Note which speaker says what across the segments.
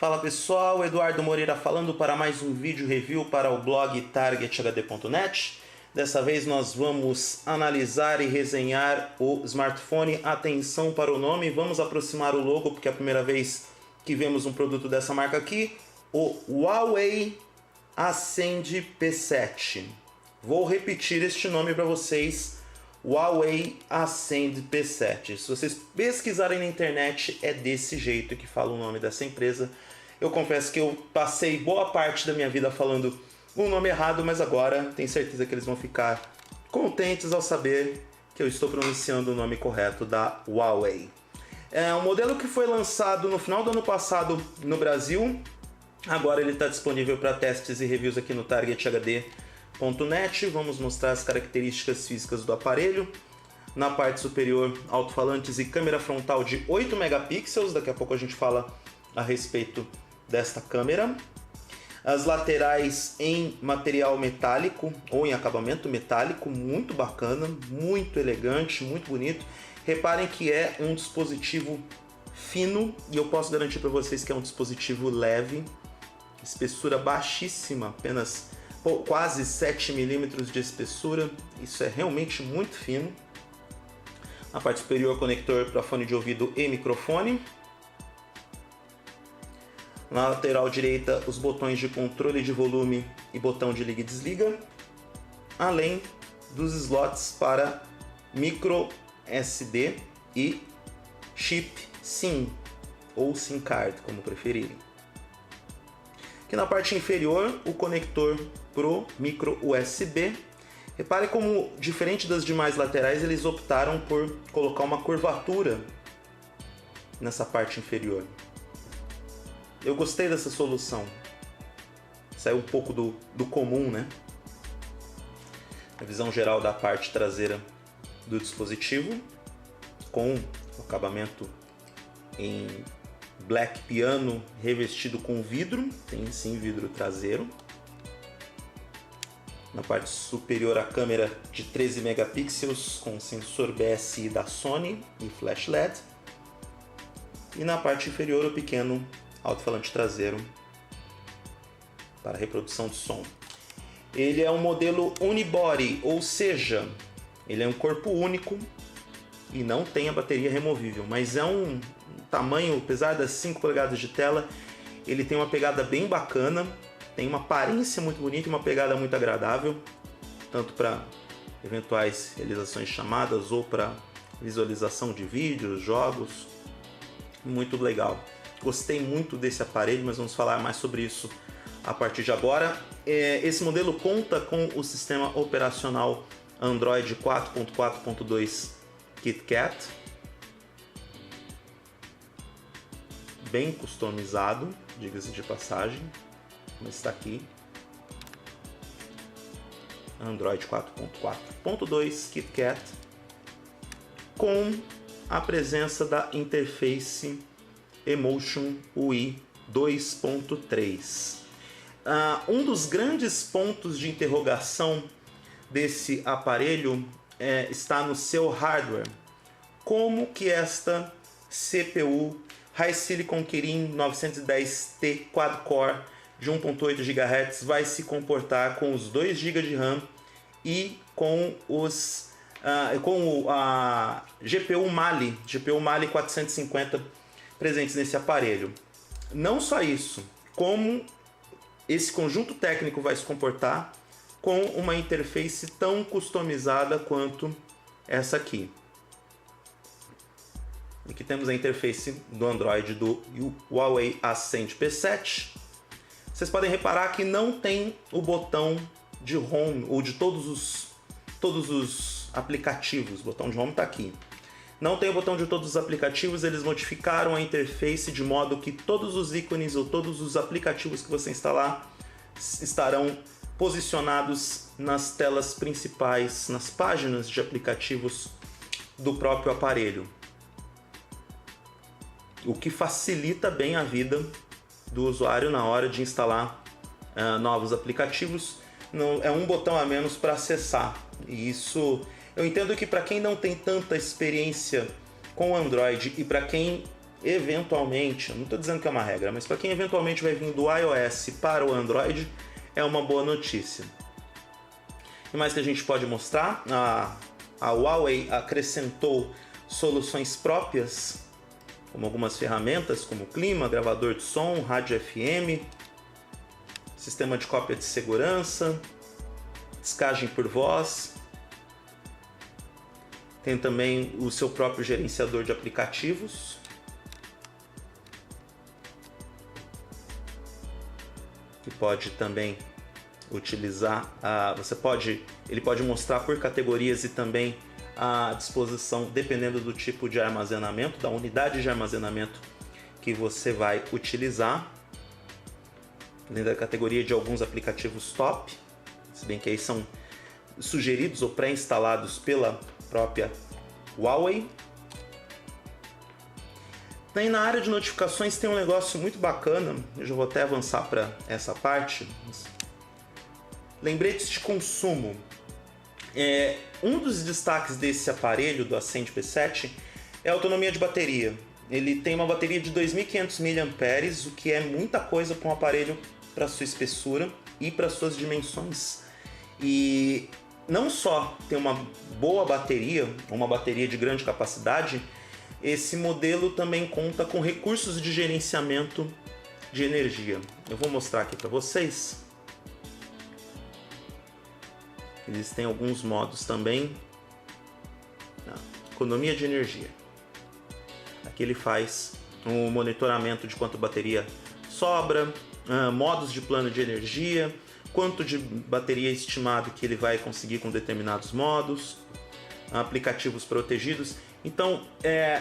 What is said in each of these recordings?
Speaker 1: Fala pessoal, Eduardo Moreira falando para mais um vídeo review para o blog targethd.net. Dessa vez nós vamos analisar e resenhar o smartphone. Atenção para o nome, vamos aproximar o logo porque é a primeira vez que vemos um produto dessa marca aqui. O Huawei Ascend P7. Vou repetir este nome para vocês. Huawei Ascend P7. Se vocês pesquisarem na internet, é desse jeito que fala o nome dessa empresa. Eu confesso que eu passei boa parte da minha vida falando o nome errado, mas agora tenho certeza que eles vão ficar contentes ao saber que eu estou pronunciando o nome correto da Huawei. É um modelo que foi lançado no final do ano passado no Brasil. Agora ele está disponível para testes e reviews aqui no targethd.net. Vamos mostrar as características físicas do aparelho. Na parte superior, alto-falantes e câmera frontal de 8 megapixels. Daqui a pouco a gente fala a respeito desta câmera. As laterais em material metálico ou em acabamento metálico, muito bacana, muito elegante, muito bonito. Reparem que é um dispositivo fino e eu posso garantir para vocês que é um dispositivo leve, espessura baixíssima, apenas quase 7 milímetros de espessura. Isso é realmente muito fino. Na parte superior, conector para fone de ouvido e microfone. Na lateral direita, os botões de controle de volume e botão de liga e desliga, além dos slots para micro SD e chip SIM ou SIM card, como preferirem. Aqui na parte inferior, o conector pro micro USB. Repare como, diferente das demais laterais, eles optaram por colocar uma curvatura nessa parte inferior. Eu gostei dessa solução. Saiu um pouco do comum, né? A visão geral da parte traseira do dispositivo, com o acabamento em black piano revestido com vidro. Tem sim vidro traseiro. Na parte superior, a câmera de 13 megapixels com sensor BSI da Sony e flash LED. E na parte inferior, o pequeno alto-falante traseiro para reprodução de som. Ele é um modelo unibody, ou seja, ele é um corpo único e não tem a bateria removível, mas é um tamanho, apesar das 5 polegadas de tela, ele tem uma pegada bem bacana, tem uma aparência muito bonita e uma pegada muito agradável, tanto para eventuais realizações de chamadas ou para visualização de vídeos, jogos. Muito legal. Gostei muito desse aparelho, mas vamos falar mais sobre isso a partir de agora. Esse modelo conta com o sistema operacional Android 4.4.2 KitKat, bem customizado, diga-se de passagem, mas está aqui. Android 4.4.2 KitKat, com a presença da interface Emotion UI 2.3. Um dos grandes pontos de interrogação desse aparelho está no seu hardware. Como que esta CPU HiSilicon Kirin 910T Quad-Core de 1.8 GHz vai se comportar com os 2 GB de RAM e com a GPU Mali 450 presentes nesse aparelho. Não só isso, como esse conjunto técnico vai se comportar com uma interface tão customizada quanto essa aqui. Aqui temos a interface do Android do Huawei Ascend P7. Vocês podem reparar que não tem o botão de home ou de todos os aplicativos. O botão de home está aqui. Não tem o botão de todos os aplicativos, eles modificaram a interface de modo que todos os ícones ou todos os aplicativos que você instalar estarão posicionados nas telas principais, nas páginas de aplicativos do próprio aparelho. O que facilita bem a vida do usuário na hora de instalar novos aplicativos. Não, é um botão a menos para acessar. E isso eu entendo que para quem não tem tanta experiência com o Android e para quem eventualmente, não estou dizendo que é uma regra, mas para quem eventualmente vai vir do iOS para o Android, é uma boa notícia. O que mais que a gente pode mostrar? A Huawei acrescentou soluções próprias, como algumas ferramentas como clima, gravador de som, rádio FM, sistema de cópia de segurança, descagem por voz. Tem também o seu próprio gerenciador de aplicativos. Que pode também utilizar, ele pode mostrar por categorias e também a disposição, dependendo do tipo de armazenamento, da unidade de armazenamento que você vai utilizar. Dentro da categoria de alguns aplicativos top, se bem que aí são sugeridos ou pré-instalados pela própria Huawei. Daí na área de notificações tem um negócio muito bacana, eu já vou até avançar para essa parte. Lembretes de consumo. Um dos destaques desse aparelho, do Ascend P7, é a autonomia de bateria. Ele tem uma bateria de 2.500 mAh, o que é muita coisa para um aparelho para sua espessura e para suas dimensões. E não só tem uma boa bateria, uma bateria de grande capacidade, esse modelo também conta com recursos de gerenciamento de energia. Eu vou mostrar aqui para vocês. Eles têm alguns modos também. Economia de energia. Aqui ele faz um monitoramento de quanto bateria sobra, modos de plano de energia, quanto de bateria estimado que ele vai conseguir com determinados modos, aplicativos protegidos. Então,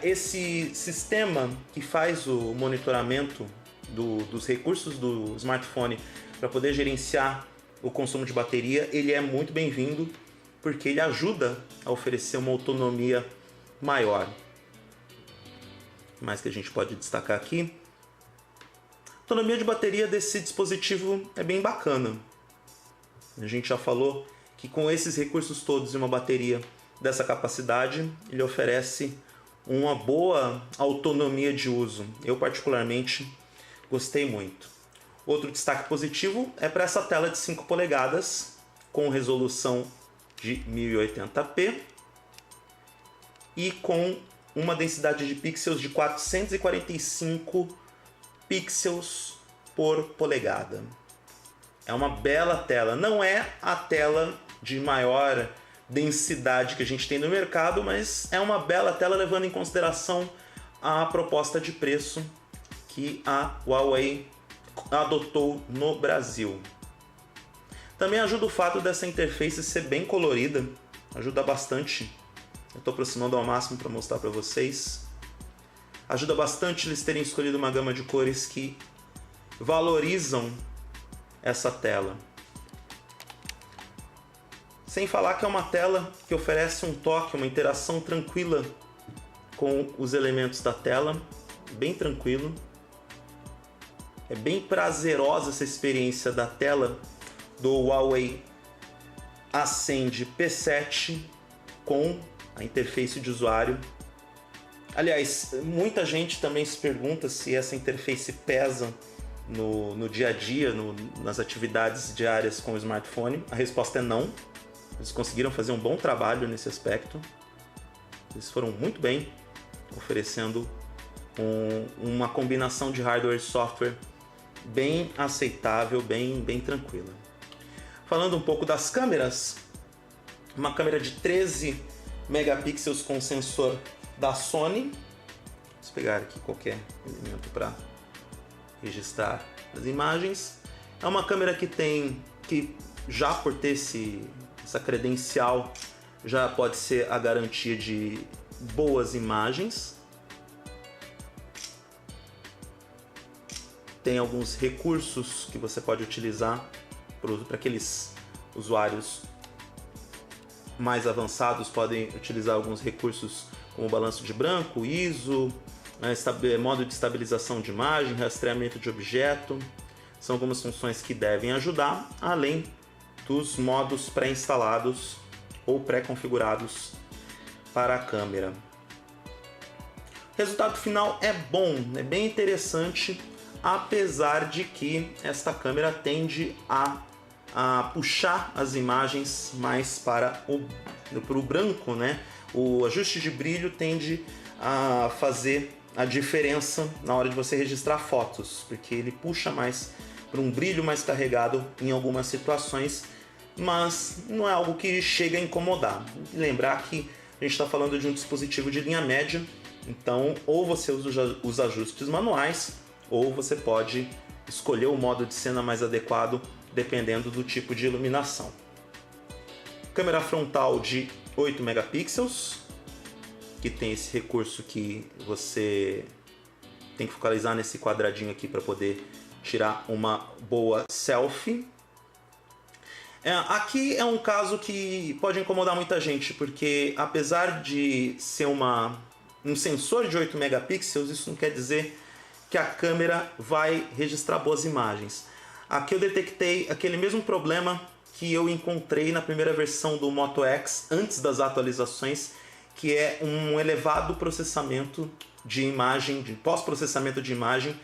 Speaker 1: esse sistema que faz o monitoramento dos recursos do smartphone para poder gerenciar o consumo de bateria, ele é muito bem-vindo, porque ele ajuda a oferecer uma autonomia maior. O mais que a gente pode destacar aqui? A autonomia de bateria desse dispositivo é bem bacana. A gente já falou que com esses recursos todos e uma bateria dessa capacidade, ele oferece uma boa autonomia de uso. Eu particularmente gostei muito. Outro destaque positivo é para essa tela de 5 polegadas com resolução de 1080p e com uma densidade de pixels de 445 pixels por polegada. É uma bela tela. Não é a tela de maior densidade que a gente tem no mercado, mas é uma bela tela levando em consideração a proposta de preço que a Huawei adotou no Brasil. Também ajuda o fato dessa interface ser bem colorida, ajuda bastante. Eu estou aproximando ao máximo para mostrar para vocês. Ajuda bastante eles terem escolhido uma gama de cores que valorizam essa tela. Sem falar que é uma tela que oferece um toque, uma interação tranquila com os elementos da tela, bem tranquilo. É bem prazerosa essa experiência da tela do Huawei Ascend P7 com a interface de usuário. Aliás, muita gente também se pergunta se essa interface pesa no dia a dia, nas atividades diárias com o smartphone. A resposta é não. Eles conseguiram fazer um bom trabalho nesse aspecto. Eles foram muito bem, oferecendo uma combinação de hardware e software bem aceitável, bem tranquila. Falando um pouco das câmeras, uma câmera de 13 megapixels com sensor da Sony. Vamos pegar aqui qualquer elemento para registrar as imagens. É uma câmera que já por ter essa credencial já pode ser a garantia de boas imagens. Tem alguns recursos que você pode utilizar para aqueles usuários mais avançados, podem utilizar alguns recursos como balanço de branco, ISO, modo de estabilização de imagem, rastreamento de objeto. São algumas funções que devem ajudar, além dos modos pré-instalados ou pré-configurados para a câmera. Resultado final é bom, é bem interessante, apesar de que esta câmera tende a puxar as imagens mais para o branco, né? O ajuste de brilho tende a fazer a diferença na hora de você registrar fotos, porque ele puxa mais para um brilho mais carregado em algumas situações, mas não é algo que chega a incomodar. Lembrar que a gente está falando de um dispositivo de linha média, então ou você usa os ajustes manuais, ou você pode escolher o modo de cena mais adequado dependendo do tipo de iluminação. Câmera frontal de 8 megapixels, que tem esse recurso que você tem que focalizar nesse quadradinho aqui para poder tirar uma boa selfie. Aqui é um caso que pode incomodar muita gente, porque apesar de ser um sensor de 8 megapixels, isso não quer dizer que a câmera vai registrar boas imagens. Aqui eu detectei aquele mesmo problema que eu encontrei na primeira versão do Moto X antes das atualizações, que é um elevado processamento de imagem, de pós-processamento de imagem,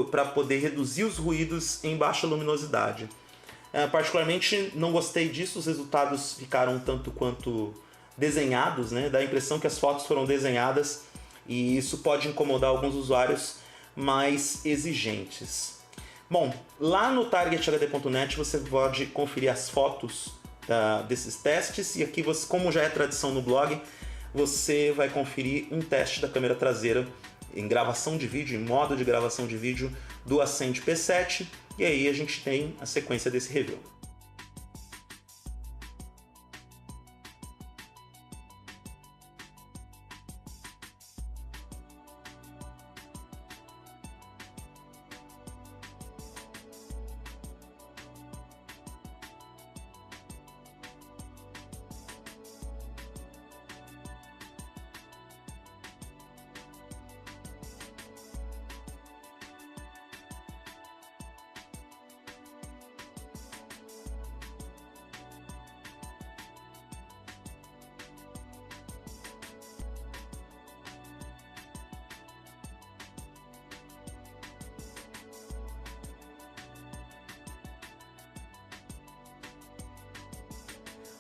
Speaker 1: para poder reduzir os ruídos em baixa luminosidade. Particularmente não gostei disso, os resultados ficaram tanto quanto desenhados, né? Dá a impressão que as fotos foram desenhadas e isso pode incomodar alguns usuários mais exigentes. Bom, lá no targethd.net você pode conferir as fotos desses testes e aqui, como já é tradição no blog, você vai conferir um teste da câmera traseira em gravação de vídeo, em modo de gravação de vídeo do Ascend P7, e aí a gente tem a sequência desse review.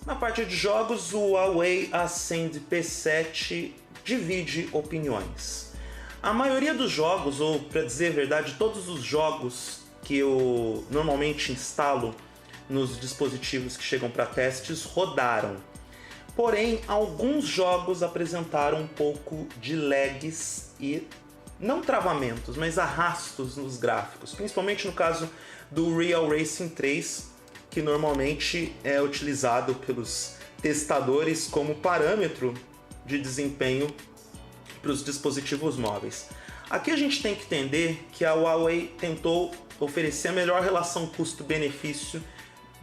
Speaker 1: Na parte de jogos, o Huawei Ascend P7 divide opiniões. A maioria dos jogos, ou para dizer a verdade, todos os jogos que eu normalmente instalo nos dispositivos que chegam para testes rodaram. Porém, alguns jogos apresentaram um pouco de lags e não travamentos, mas arrastos nos gráficos, principalmente no caso do Real Racing 3, que normalmente é utilizado pelos testadores como parâmetro de desempenho para os dispositivos móveis. Aqui a gente tem que entender que a Huawei tentou oferecer a melhor relação custo-benefício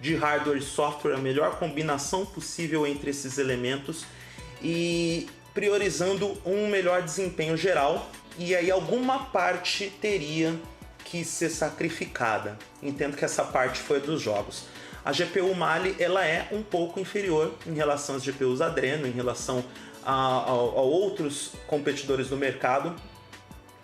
Speaker 1: de hardware e software, a melhor combinação possível entre esses elementos e priorizando um melhor desempenho geral, e aí alguma parte teria que ser sacrificada. Entendo que essa parte foi dos jogos. A GPU Mali ela é um pouco inferior em relação às GPUs Adreno, em relação a outros competidores do mercado.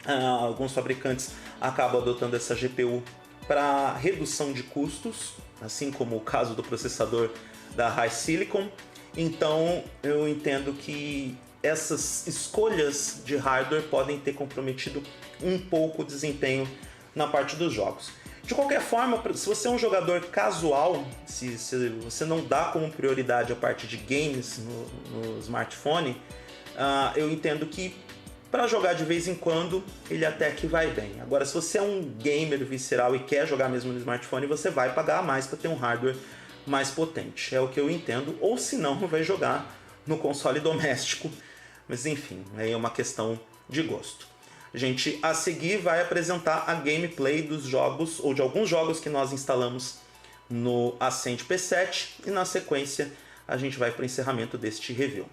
Speaker 1: Alguns fabricantes acabam adotando essa GPU para redução de custos, assim como o caso do processador da HiSilicon. Então eu entendo que essas escolhas de hardware podem ter comprometido um pouco o desempenho na parte dos jogos. De qualquer forma, se você é um jogador casual, se você não dá como prioridade a parte de games no smartphone, eu entendo que para jogar de vez em quando ele até que vai bem. Agora, se você é um gamer visceral e quer jogar mesmo no smartphone, você vai pagar mais para ter um hardware mais potente. É o que eu entendo. Ou se não, vai jogar no console doméstico. Mas enfim, aí é uma questão de gosto. A gente, a seguir, vai apresentar a gameplay dos jogos, ou de alguns jogos que nós instalamos no Ascend P7, e na sequência a gente vai para o encerramento deste review.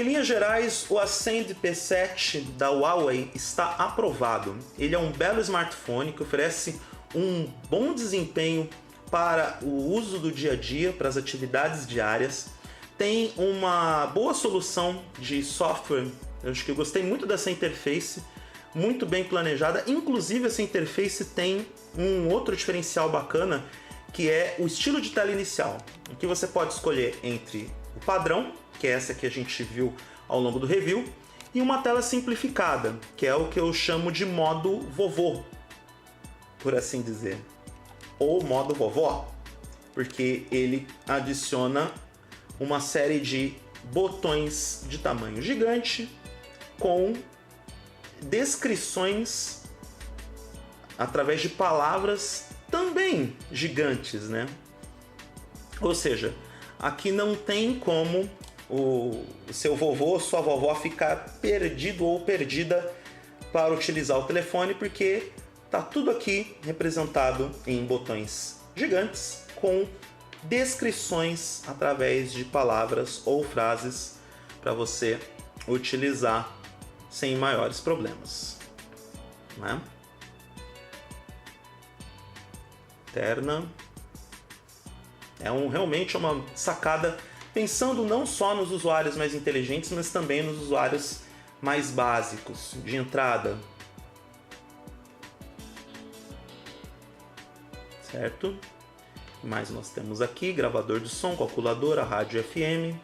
Speaker 1: Em linhas gerais, o Ascend P7 da Huawei está aprovado. Ele é um belo smartphone que oferece um bom desempenho para o uso do dia a dia, para as atividades diárias. Tem uma boa solução de software. Eu acho que eu gostei muito dessa interface, muito bem planejada. Inclusive, essa interface tem um outro diferencial bacana, que é o estilo de tela inicial, em que você pode escolher entre o padrão, que é essa que a gente viu ao longo do review, e uma tela simplificada, que é o que eu chamo de modo vovô, por assim dizer, ou modo vovó, porque ele adiciona uma série de botões de tamanho gigante com descrições através de palavras também gigantes, né? Ou seja, aqui não tem como o seu vovô ou sua vovó ficar perdido ou perdida para utilizar o telefone, porque tá tudo aqui representado em botões gigantes com descrições através de palavras ou frases para você utilizar sem maiores problemas, né? Interna. É realmente uma sacada pensando não só nos usuários mais inteligentes, mas também nos usuários mais básicos de entrada. Certo? O que mais nós temos aqui? Gravador de som, calculadora, rádio FM.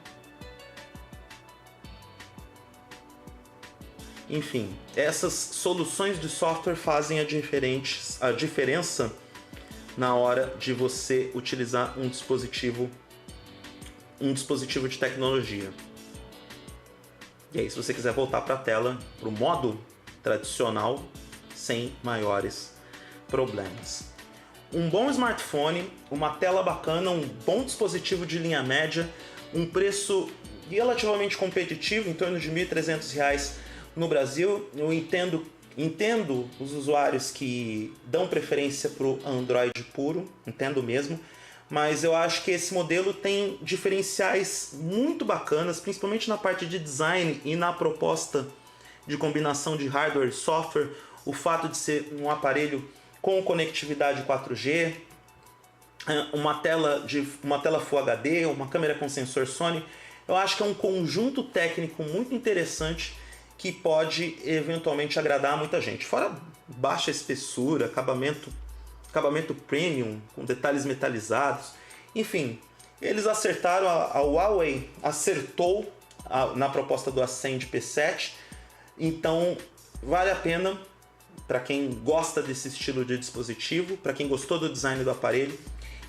Speaker 1: Enfim, essas soluções de software fazem a diferença na hora de você utilizar um dispositivo de tecnologia. E aí, se você quiser voltar para a tela, para o modo tradicional, sem maiores problemas. Um bom smartphone, uma tela bacana, um bom dispositivo de linha média, um preço relativamente competitivo, em torno de R$ 1.300 no Brasil. Eu entendo os usuários que dão preferência para o Android puro, entendo mesmo, mas eu acho que esse modelo tem diferenciais muito bacanas, principalmente na parte de design e na proposta de combinação de hardware e software, o fato de ser um aparelho com conectividade 4G, uma tela Full HD, uma câmera com sensor Sony. Eu acho que é um conjunto técnico muito interessante que pode eventualmente agradar muita gente. Fora baixa espessura, acabamento premium, com detalhes metalizados. Enfim, eles acertaram, a Huawei acertou na proposta do Ascend P7. Então vale a pena para quem gosta desse estilo de dispositivo, para quem gostou do design do aparelho,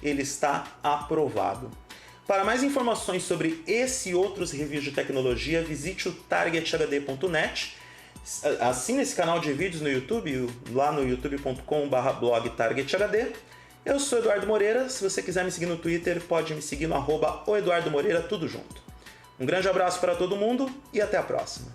Speaker 1: ele está aprovado. Para mais informações sobre esse e outros reviews de tecnologia, visite o targethd.net. Assine esse canal de vídeos no YouTube, lá no youtube.com/blogtargethd. Eu sou Eduardo Moreira. Se você quiser me seguir no Twitter, pode me seguir no @oeduardomoreira, tudo junto. Um grande abraço para todo mundo e até a próxima.